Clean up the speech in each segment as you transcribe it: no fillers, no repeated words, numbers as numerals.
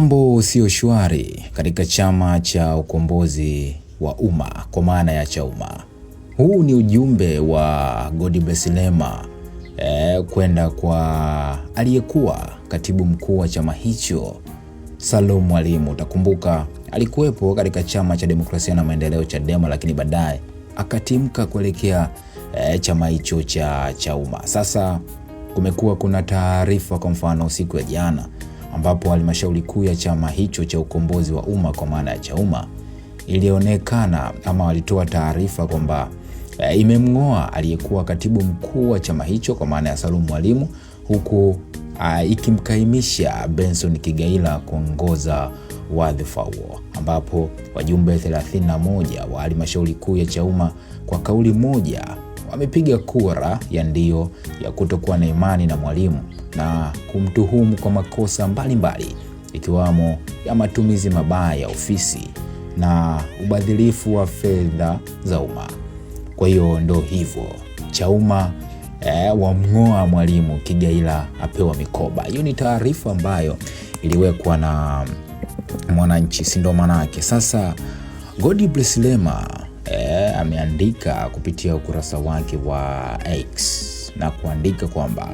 Mambo sio shwari katika chama cha ukombozi wa umma kwa maana ya Chauma. Huu ni ujumbe wa Godbless Lema kwenda kwa aliyekuwa katibu mkuu wa chama hicho Salum Mwalimu. Utakumbuka alikuwepo katika chama cha demokrasia na maendeleo Chadema, lakini baadaye akatimka kuelekea chama hicho cha Chauma. Sasa kumekuwa kuna taarifa, kwa mfano siku ya jana ambapo halmashauri kuu ya chama hicho cha ukombozi wa umma kwa maana ya Chauma ilionekana ama walitoa taarifa kwamba imemngoa aliyekuwa katibu mkuu wa chama hicho kwa maana ya Salum Mwalimu, huku ikimkaimisha Benson Kigaila kuongoza wadhifa huo, ambapo wajumbe 31 wa halmashauri kuu ya Chauma kwa kauli moja wamepiga kura ya ndio ya kutokuwa na imani na Mwalimu na kumtuhumu kwa makosa mbalimbali ikiwamo ya matumizi mabaya ya ofisi na ubadhilifu wa fedha za umma. Kwa hiyo ndo hivyo, Chauma wamngoa Mwalimu, Kigaila apewa mikoba. Hiyo ni taarifa ambayo iliwekwa na Mwananchi, si ndo manake. Sasa Godbless Lema ameandika kupitia ukurasa wake wa X na kuandika kwamba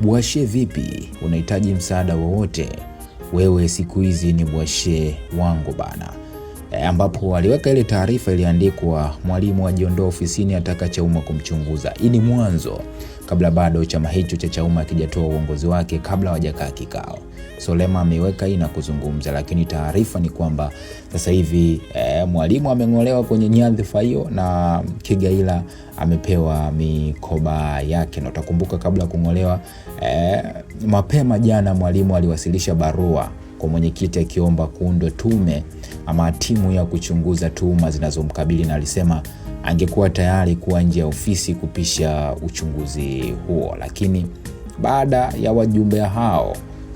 Bwashe vipi, unahitaji msaada wowote? Wewe siku hizi ni Bwashe wangu bana. Ambapo aliweka ile taarifa iliandikwa Mwalimu ajiondoa ofisini, ataka Chauma kumchunguza. Hii ni mwanzo kabla bado chama hicho cha Chauma kijatoa uongozi wake, kabla hawajakaa kikao. So Lema ameweka hii na kuzungumza, lakini taarifa ni kwamba sasa hivi Mwalimu ameng'olewa kwenye nyadhifa hiyo na Kigaila amepewa mikoba yake. Na utakumbuka kabla kung'olewa mapema jana Mwalimu aliwasilisha barua kwa mwenyekiti akiomba kuundwe tume ama timu ya kuchunguza tuhuma zinazomkabili, na alisema angekuwa tayari kuwa nje ya ofisi kupisha uchunguzi huo. Lakini baada ya wajumbe hao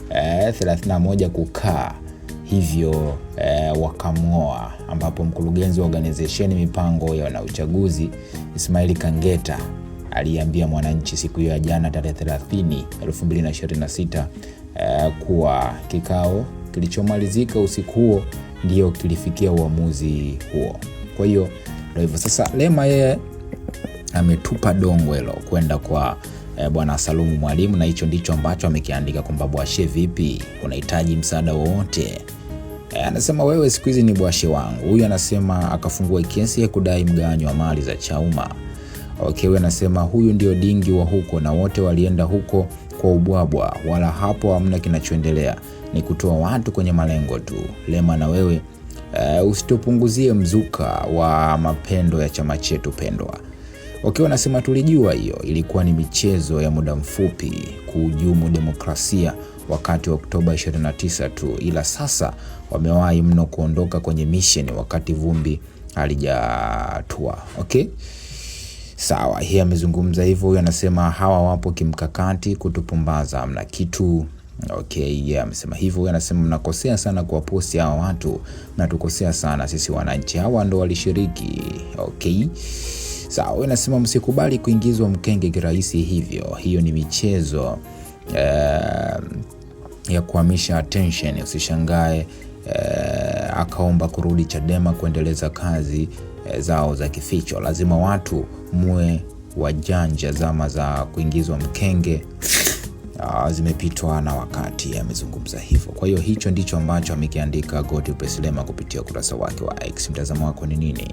31 kukaa hivyo wakamngoa, ambapo mkurugenzi wa organization mipango ya uchaguzi Ismail Kangeta aliambia Mwananchi siku ya jana tarehe 30 2026 kuwa kikao kilichomalizika usiku huo ndio kilifikia uamuzi huo. Kwa hiyo ndio hivyo. Sasa Lema yeye ametupa dongo hilo kwenda kwa bwana Salum Mwalimu, na hicho ndicho ambacho amekiandika kwamba Bwashe vipi, unahitaji msaada wowote? Anasema wewe siku hizi ni Bwashe wangu. Huyu anasema akafungua kesi ya kudai mgawanyo wa mali za Chauma. Okay, wewe anasema huyu ndio dingi wa huko na wote walienda huko kwa ubwabwa, wala hapo hamna kinachoendelea, ni kutoa watu kwenye malengo tu. Lema na wewe usitupunguzie mzuka wa mapendo ya chama chetu pendwa. Okay, wanasema tulijua hiyo ilikuwa ni michezo ya muda mfupi kuhujumu demokrasia wakati wa Oktoba 29 tu, ila sasa wamewahi mno kuondoka kwenye mission wakati vumbi halijatua. Okay, sawa, hii amezungumza hivyo. Huyu anasema hawa wapo kimkakati kutupumbaza, hamna kitu. Okay, amesema hivyo. Huyu anasema mnakosea sana kwa posti hawa watu, na tukosea sana sisi wananchi, hawa ndo walishiriki. Okay, sawa. Huyu anasema msikubali kuingizwa mkenge kirahisi hivyo, hiyo ni michezo ya kuhamisha attention, usishangae akaomba kurudi Chadema kuendeleza kazi zao za kificho. Lazima watu muwe wajanja, zama za kuingizwa mkenge zimepitwa na wakati. Amezungumza hivyo. Kwa hiyo hicho ndicho ambacho amekiandika Godbless Lema kupitia ukurasa wake wa X. Mtazamo wako ni nini?